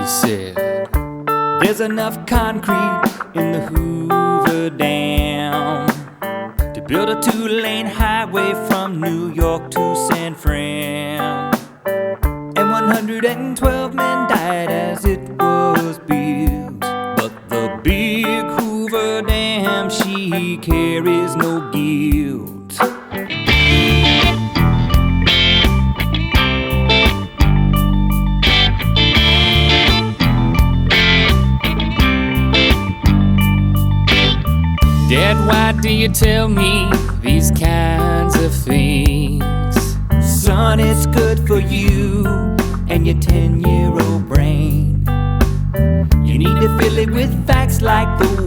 said, there's enough concrete in the Hoover Dam to build a 2-lane highway from New York to San Fran. And 112 men died as it was built, but the big Hoover Dam, she carries no guilt. Dad, why do you tell me these kinds of things? Son, it's good for you and your 10-year-old brain. You need to fill it with facts like the